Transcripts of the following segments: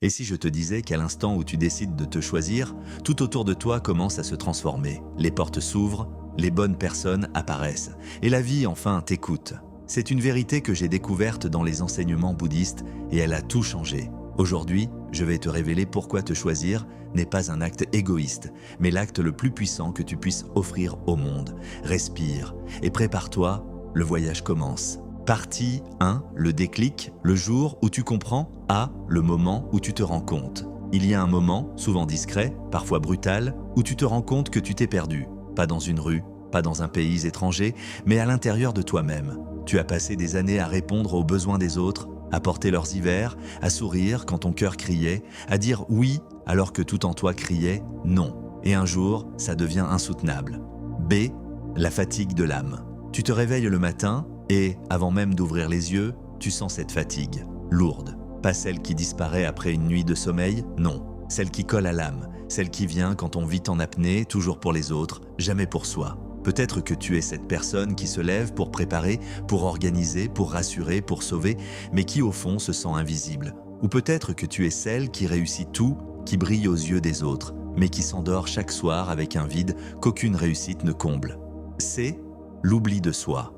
Et si je te disais qu'à l'instant où tu décides de te choisir, tout autour de toi commence à se transformer. Les portes s'ouvrent, les bonnes personnes apparaissent, et la vie enfin t'écoute. C'est une vérité que j'ai découverte dans les enseignements bouddhistes et elle a tout changé. Aujourd'hui, je vais te révéler pourquoi te choisir n'est pas un acte égoïste, mais l'acte le plus puissant que tu puisses offrir au monde. Respire et prépare-toi, le voyage commence. Partie 1, le déclic, le jour où tu comprends. A, le moment où tu te rends compte. Il y a un moment, souvent discret, parfois brutal, où tu te rends compte que tu t'es perdu. Pas dans une rue, pas dans un pays étranger, mais à l'intérieur de toi-même. Tu as passé des années à répondre aux besoins des autres, à porter leurs hivers, à sourire quand ton cœur criait, à dire oui alors que tout en toi criait non. Et un jour, ça devient insoutenable. B, la fatigue de l'âme. Tu te réveilles le matin et, avant même d'ouvrir les yeux, tu sens cette fatigue, lourde. Pas celle qui disparaît après une nuit de sommeil, non. Celle qui colle à l'âme, celle qui vient quand on vit en apnée, toujours pour les autres, jamais pour soi. Peut-être que tu es cette personne qui se lève pour préparer, pour organiser, pour rassurer, pour sauver, mais qui au fond se sent invisible. Ou peut-être que tu es celle qui réussit tout, qui brille aux yeux des autres, mais qui s'endort chaque soir avec un vide qu'aucune réussite ne comble. C'est l'oubli de soi.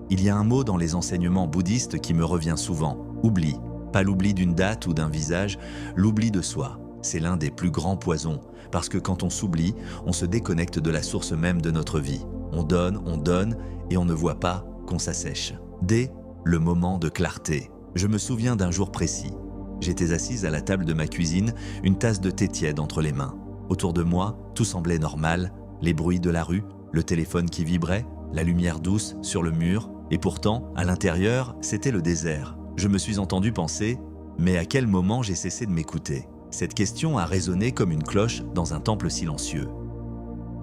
Il y a un mot dans les enseignements bouddhistes qui me revient souvent, oubli. Pas l'oubli d'une date ou d'un visage, l'oubli de soi. C'est l'un des plus grands poisons, parce que quand on s'oublie, on se déconnecte de la source même de notre vie. On donne, et on ne voit pas qu'on s'assèche. D, le moment de clarté. Je me souviens d'un jour précis. J'étais assise à la table de ma cuisine, une tasse de thé tiède entre les mains. Autour de moi, tout semblait normal, les bruits de la rue, le téléphone qui vibrait, la lumière douce sur le mur, et pourtant, à l'intérieur, c'était le désert. Je me suis entendu penser, mais à quel moment j'ai cessé de m'écouter? Cette question a résonné comme une cloche dans un temple silencieux.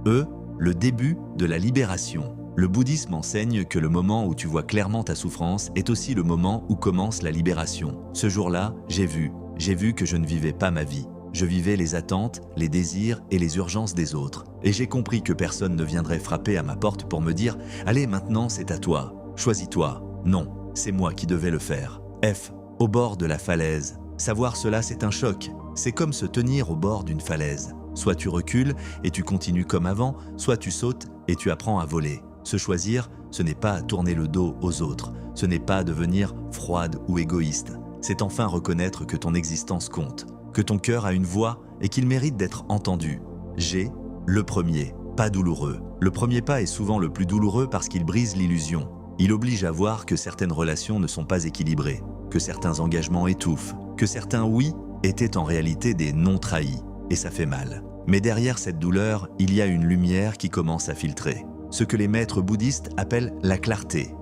E, le début de la libération. Le bouddhisme enseigne que le moment où tu vois clairement ta souffrance est aussi le moment où commence la libération. Ce jour-là, j'ai vu que je ne vivais pas ma vie. Je vivais les attentes, les désirs et les urgences des autres. Et j'ai compris que personne ne viendrait frapper à ma porte pour me dire « Allez, maintenant c'est à toi, choisis-toi ». Non, c'est moi qui devais le faire. F, au bord de la falaise. Savoir cela, c'est un choc. C'est comme se tenir au bord d'une falaise. Soit tu recules et tu continues comme avant, soit tu sautes et tu apprends à voler. Se choisir, ce n'est pas tourner le dos aux autres. Ce n'est pas devenir froide ou égoïste. C'est enfin reconnaître que ton existence compte, que ton cœur a une voix et qu'il mérite d'être entendu. G, le premier, pas douloureux. Le premier pas est souvent le plus douloureux parce qu'il brise l'illusion. Il oblige à voir que certaines relations ne sont pas équilibrées, que certains engagements étouffent, que certains oui étaient en réalité des non trahis, et ça fait mal. Mais derrière cette douleur, il y a une lumière qui commence à filtrer. Ce que les maîtres bouddhistes appellent la clarté.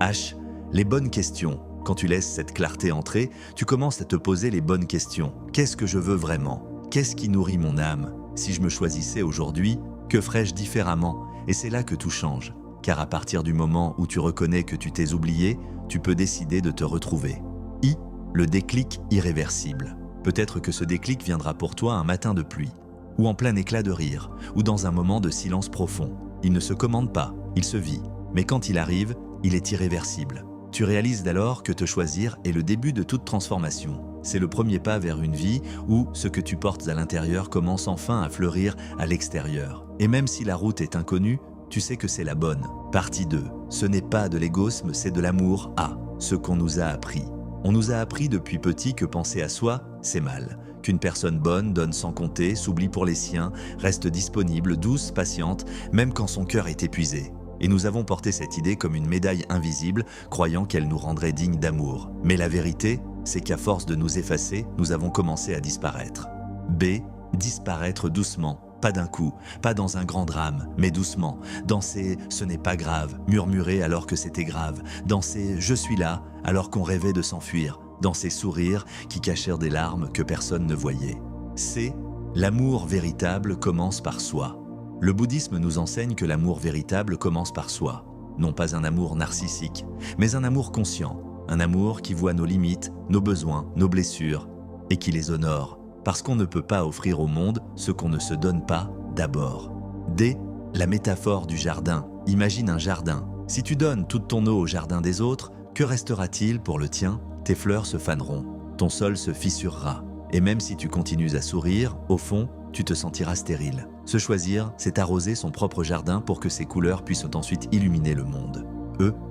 H, les bonnes questions. Quand tu laisses cette clarté entrer, tu commences à te poser les bonnes questions. Qu'est-ce que je veux vraiment? Qu'est-ce qui nourrit mon âme? Si je me choisissais aujourd'hui, que ferais-je différemment? Et c'est là que tout change. Car à partir du moment où tu reconnais que tu t'es oublié, tu peux décider de te retrouver. I, le déclic irréversible. Peut-être que ce déclic viendra pour toi un matin de pluie, ou en plein éclat de rire, ou dans un moment de silence profond. Il ne se commande pas, il se vit. Mais quand il arrive, il est irréversible. Tu réalises alors que te choisir est le début de toute transformation. C'est le premier pas vers une vie où ce que tu portes à l'intérieur commence enfin à fleurir à l'extérieur. Et même si la route est inconnue, tu sais que c'est la bonne. Partie 2. Ce n'est pas de l'égoïsme, c'est de l'amour à ce qu'on nous a appris. On nous a appris depuis petit que penser à soi, c'est mal. Qu'une personne bonne donne sans compter, s'oublie pour les siens, reste disponible, douce, patiente, même quand son cœur est épuisé. Et nous avons porté cette idée comme une médaille invisible, croyant qu'elle nous rendrait dignes d'amour. Mais la vérité, c'est qu'à force de nous effacer, nous avons commencé à disparaître. B. Disparaître doucement. Pas d'un coup, pas dans un grand drame, mais doucement. Dans ces « ce n'est pas grave », murmurer alors que c'était grave. Dans ces « je suis là », alors qu'on rêvait de s'enfuir. Dans ces sourires qui cachèrent des larmes que personne ne voyait. C. L'amour véritable commence par soi. Le bouddhisme nous enseigne que l'amour véritable commence par soi. Non pas un amour narcissique, mais un amour conscient. Un amour qui voit nos limites, nos besoins, nos blessures, et qui les honore. Parce qu'on ne peut pas offrir au monde ce qu'on ne se donne pas d'abord. D. La métaphore du jardin. Imagine un jardin. Si tu donnes toute ton eau au jardin des autres, que restera-t-il pour le tien? Tes fleurs se faneront, ton sol se fissurera. Et même si tu continues à sourire, au fond, tu te sentiras stérile. Se choisir, c'est arroser son propre jardin pour que ses couleurs puissent ensuite illuminer le monde.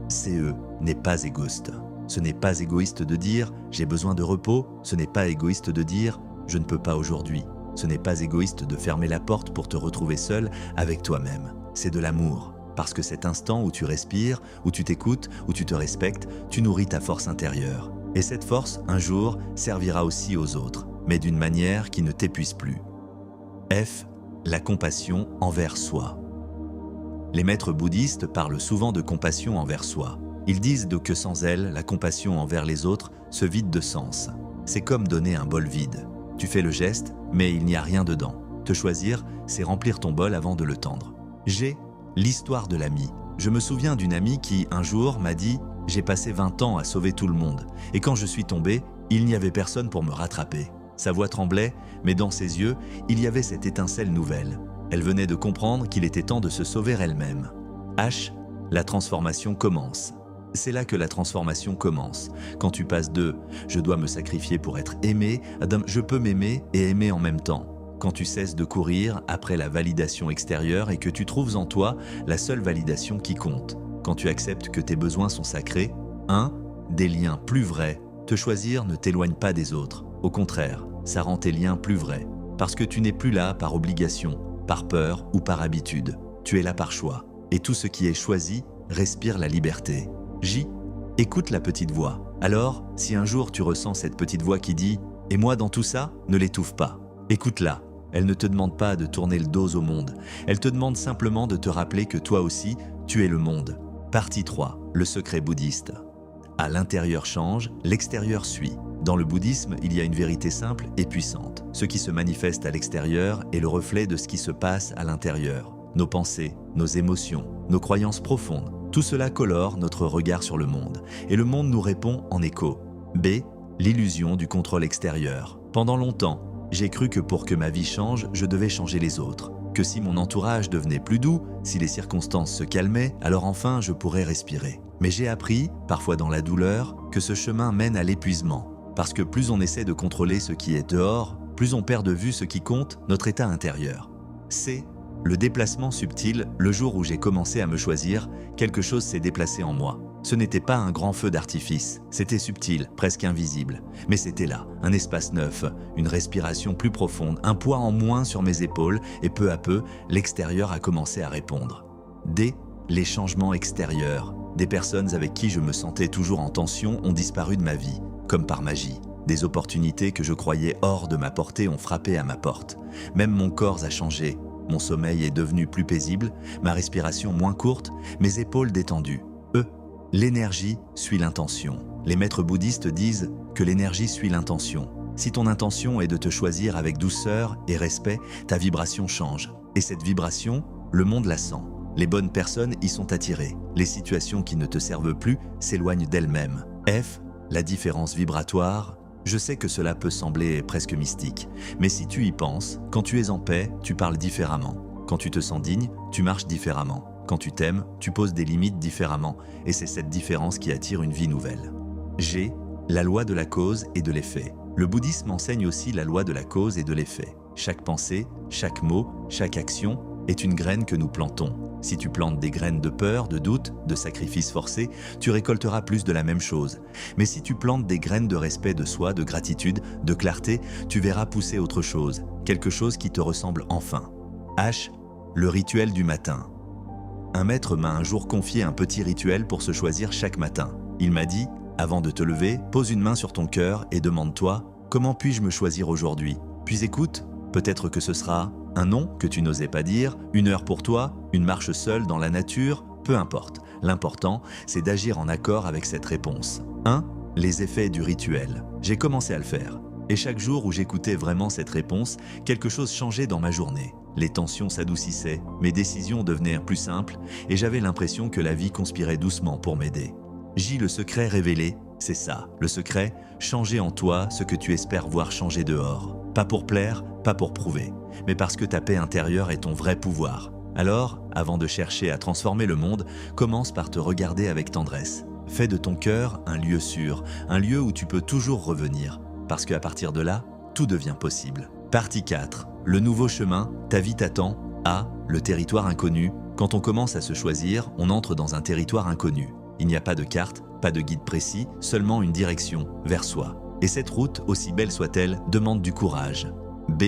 CE n'est pas égoïste. Ce n'est pas égoïste de dire « j'ai besoin de repos », ce n'est pas égoïste de dire « je ne peux pas aujourd'hui ». Ce n'est pas égoïste de fermer la porte pour te retrouver seul avec toi-même. C'est de l'amour. Parce que cet instant où tu respires, où tu t'écoutes, où tu te respectes, tu nourris ta force intérieure. Et cette force, un jour, servira aussi aux autres, mais d'une manière qui ne t'épuise plus. F. La compassion envers soi. Les maîtres bouddhistes parlent souvent de compassion envers soi. Ils disent que sans elle, la compassion envers les autres se vide de sens. C'est comme donner un bol vide. Tu fais le geste, mais il n'y a rien dedans. Te choisir, c'est remplir ton bol avant de le tendre. G. L'histoire de l'ami. Je me souviens d'une amie qui, un jour, m'a dit « J'ai passé 20 ans à sauver tout le monde, et quand je suis tombé, il n'y avait personne pour me rattraper. » Sa voix tremblait, mais dans ses yeux, il y avait cette étincelle nouvelle. Elle venait de comprendre qu'il était temps de se sauver elle-même. H. La transformation commence. C'est là que la transformation commence. Quand tu passes de « je dois me sacrifier pour être aimé » à « je peux m'aimer et aimer en même temps ». Quand tu cesses de courir après la validation extérieure et que tu trouves en toi la seule validation qui compte. Quand tu acceptes que tes besoins sont sacrés. 1. Des liens plus vrais. Te choisir ne t'éloigne pas des autres. Au contraire, ça rend tes liens plus vrais. Parce que tu n'es plus là par obligation, par peur ou par habitude. Tu es là par choix. Et tout ce qui est choisi respire la liberté. J. Écoute la petite voix. Alors, si un jour tu ressens cette petite voix qui dit « Et moi dans tout ça », ne l'étouffe pas. Écoute-la. Elle ne te demande pas de tourner le dos au monde. Elle te demande simplement de te rappeler que toi aussi, tu es le monde. Partie 3. Le secret bouddhiste. À l'intérieur change, l'extérieur suit. Dans le bouddhisme, il y a une vérité simple et puissante. Ce qui se manifeste à l'extérieur est le reflet de ce qui se passe à l'intérieur. Nos pensées, nos émotions, nos croyances profondes, tout cela colore notre regard sur le monde. Et le monde nous répond en écho. B. L'illusion du contrôle extérieur. Pendant longtemps, j'ai cru que pour que ma vie change, je devais changer les autres. Que si mon entourage devenait plus doux, si les circonstances se calmaient, alors enfin je pourrais respirer. Mais j'ai appris, parfois dans la douleur, que ce chemin mène à l'épuisement. Parce que plus on essaie de contrôler ce qui est dehors, plus on perd de vue ce qui compte, notre état intérieur. C. Le déplacement subtil. Le jour où j'ai commencé à me choisir, quelque chose s'est déplacé en moi. Ce n'était pas un grand feu d'artifice, c'était subtil, presque invisible. Mais c'était là, un espace neuf, une respiration plus profonde, un poids en moins sur mes épaules, et peu à peu, l'extérieur a commencé à répondre. D. Les changements extérieurs. Des personnes avec qui je me sentais toujours en tension ont disparu de ma vie, comme par magie. Des opportunités que je croyais hors de ma portée ont frappé à ma porte. Même mon corps a changé. Mon sommeil est devenu plus paisible, ma respiration moins courte, mes épaules détendues. L'énergie suit l'intention. Les maîtres bouddhistes disent que l'énergie suit l'intention. Si ton intention est de te choisir avec douceur et respect, ta vibration change. Et cette vibration, le monde la sent. Les bonnes personnes y sont attirées. Les situations qui ne te servent plus s'éloignent d'elles-mêmes. F. La différence vibratoire. Je sais que cela peut sembler presque mystique, mais si tu y penses, quand tu es en paix, tu parles différemment. Quand tu te sens digne, tu marches différemment. Quand tu t'aimes, tu poses des limites différemment, et c'est cette différence qui attire une vie nouvelle. G. La loi de la cause et de l'effet. Le bouddhisme enseigne aussi la loi de la cause et de l'effet. Chaque pensée, chaque mot, chaque action est une graine que nous plantons. Si tu plantes des graines de peur, de doute, de sacrifice forcé, tu récolteras plus de la même chose. Mais si tu plantes des graines de respect de soi, de gratitude, de clarté, tu verras pousser autre chose, quelque chose qui te ressemble enfin. H. Le rituel du matin. Un maître m'a un jour confié un petit rituel pour se choisir chaque matin. Il m'a dit, avant de te lever, pose une main sur ton cœur et demande-toi, comment puis-je me choisir aujourd'hui? Puis écoute, peut-être que ce sera un nom que tu n'osais pas dire, une heure pour toi, une marche seule dans la nature, peu importe. L'important, c'est d'agir en accord avec cette réponse. 1. Les effets du rituel. J'ai commencé à le faire. Et chaque jour où j'écoutais vraiment cette réponse, quelque chose changeait dans ma journée. Les tensions s'adoucissaient, mes décisions devenaient plus simples et j'avais l'impression que la vie conspirait doucement pour m'aider. J. Le secret révélé, c'est ça. Le secret, changer en toi ce que tu espères voir changer dehors. Pas pour plaire, pas pour prouver, mais parce que ta paix intérieure est ton vrai pouvoir. Alors, avant de chercher à transformer le monde, commence par te regarder avec tendresse. Fais de ton cœur un lieu sûr, un lieu où tu peux toujours revenir. Parce qu'à partir de là, tout devient possible. Partie 4. Le nouveau chemin, ta vie t'attend. A. Le territoire inconnu. Quand on commence à se choisir, on entre dans un territoire inconnu. Il n'y a pas de carte, pas de guide précis, seulement une direction, vers soi. Et cette route, aussi belle soit-elle, demande du courage. B.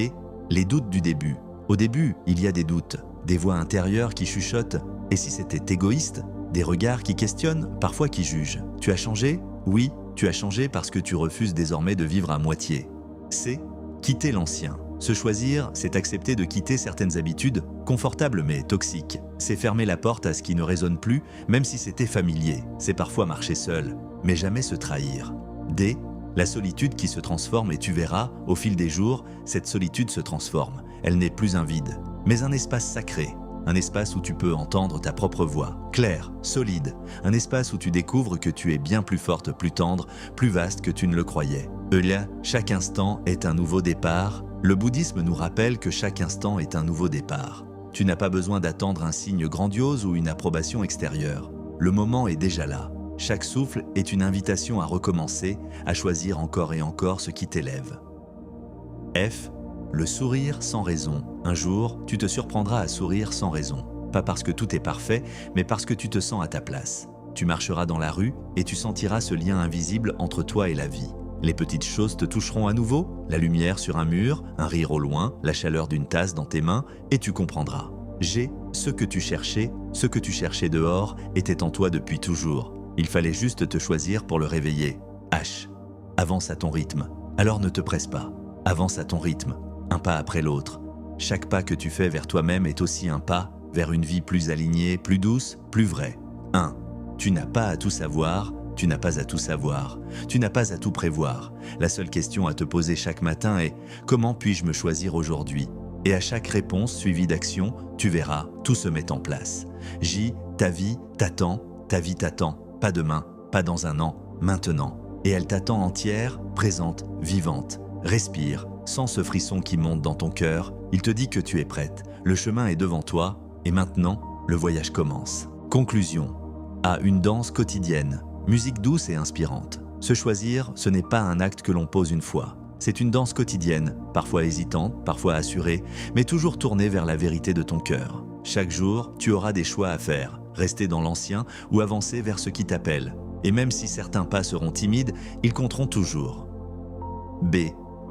Les doutes du début. Au début, il y a des doutes, des voix intérieures qui chuchotent. Et si c'était égoïste? Des regards qui questionnent, parfois qui jugent. Tu as changé? Oui, tu as changé parce que tu refuses désormais de vivre à moitié. C. Quitter l'ancien. Se choisir, c'est accepter de quitter certaines habitudes, confortables mais toxiques. C'est fermer la porte à ce qui ne résonne plus, même si c'était familier. C'est parfois marcher seul, mais jamais se trahir. D. La solitude qui se transforme et tu verras, au fil des jours, cette solitude se transforme. Elle n'est plus un vide, mais un espace sacré. Un espace où tu peux entendre ta propre voix, claire, solide. Un espace où tu découvres que tu es bien plus forte, plus tendre, plus vaste que tu ne le croyais. Là, chaque instant est un nouveau départ. Le bouddhisme nous rappelle que chaque instant est un nouveau départ. Tu n'as pas besoin d'attendre un signe grandiose ou une approbation extérieure. Le moment est déjà là. Chaque souffle est une invitation à recommencer, à choisir encore et encore ce qui t'élève. F. Le sourire sans raison. Un jour, tu te surprendras à sourire sans raison. Pas parce que tout est parfait, mais parce que tu te sens à ta place. Tu marcheras dans la rue et tu sentiras ce lien invisible entre toi et la vie. Les petites choses te toucheront à nouveau, la lumière sur un mur, un rire au loin, la chaleur d'une tasse dans tes mains, et tu comprendras. G. Ce que tu cherchais dehors, était en toi depuis toujours. Il fallait juste te choisir pour le réveiller. H. Avance à ton rythme. Alors ne te presse pas. Avance à ton rythme, un pas après l'autre. Chaque pas que tu fais vers toi-même est aussi un pas vers une vie plus alignée, plus douce, plus vraie. 1. Tu n'as pas à tout savoir, tu n'as pas à tout savoir, tu n'as pas à tout prévoir. La seule question à te poser chaque matin est « Comment puis-je me choisir aujourd'hui ?» Et à chaque réponse suivie d'action, tu verras, tout se met en place. J. Ta vie t'attend, pas demain, pas dans un an, maintenant. Et elle t'attend entière, présente, vivante. Respire, sens ce frisson qui monte dans ton cœur. Il te dit que tu es prête, le chemin est devant toi, et maintenant, le voyage commence. Conclusion. A. Une danse quotidienne. Musique douce et inspirante. Se choisir, ce n'est pas un acte que l'on pose une fois. C'est une danse quotidienne, parfois hésitante, parfois assurée, mais toujours tournée vers la vérité de ton cœur. Chaque jour, tu auras des choix à faire, rester dans l'ancien ou avancer vers ce qui t'appelle. Et même si certains pas seront timides, ils compteront toujours. B.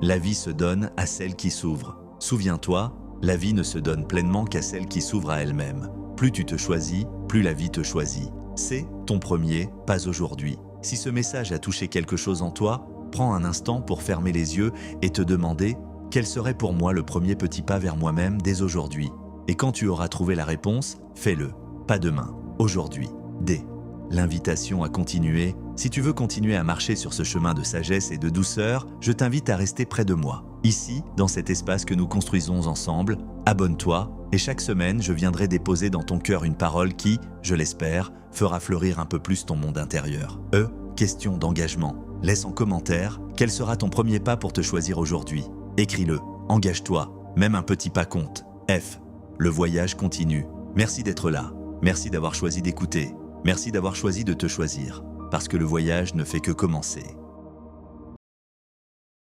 La vie se donne à celle qui s'ouvre. Souviens-toi, la vie ne se donne pleinement qu'à celle qui s'ouvre à elle-même. Plus tu te choisis, plus la vie te choisit. C'est ton premier pas aujourd'hui. Si ce message a touché quelque chose en toi, prends un instant pour fermer les yeux et te demander « Quel serait pour moi le premier petit pas vers moi-même dès aujourd'hui ?» Et quand tu auras trouvé la réponse, fais-le. Pas demain, aujourd'hui. D. L'invitation à continuer. Si tu veux continuer à marcher sur ce chemin de sagesse et de douceur, je t'invite à rester près de moi. Ici, dans cet espace que nous construisons ensemble, abonne-toi et chaque semaine, je viendrai déposer dans ton cœur une parole qui, je l'espère, fera fleurir un peu plus ton monde intérieur. E. Question d'engagement. Laisse en commentaire quel sera ton premier pas pour te choisir aujourd'hui. Écris-le, engage-toi, même un petit pas compte. F. Le voyage continue. Merci d'être là. Merci d'avoir choisi d'écouter. Merci d'avoir choisi de te choisir. Parce que le voyage ne fait que commencer.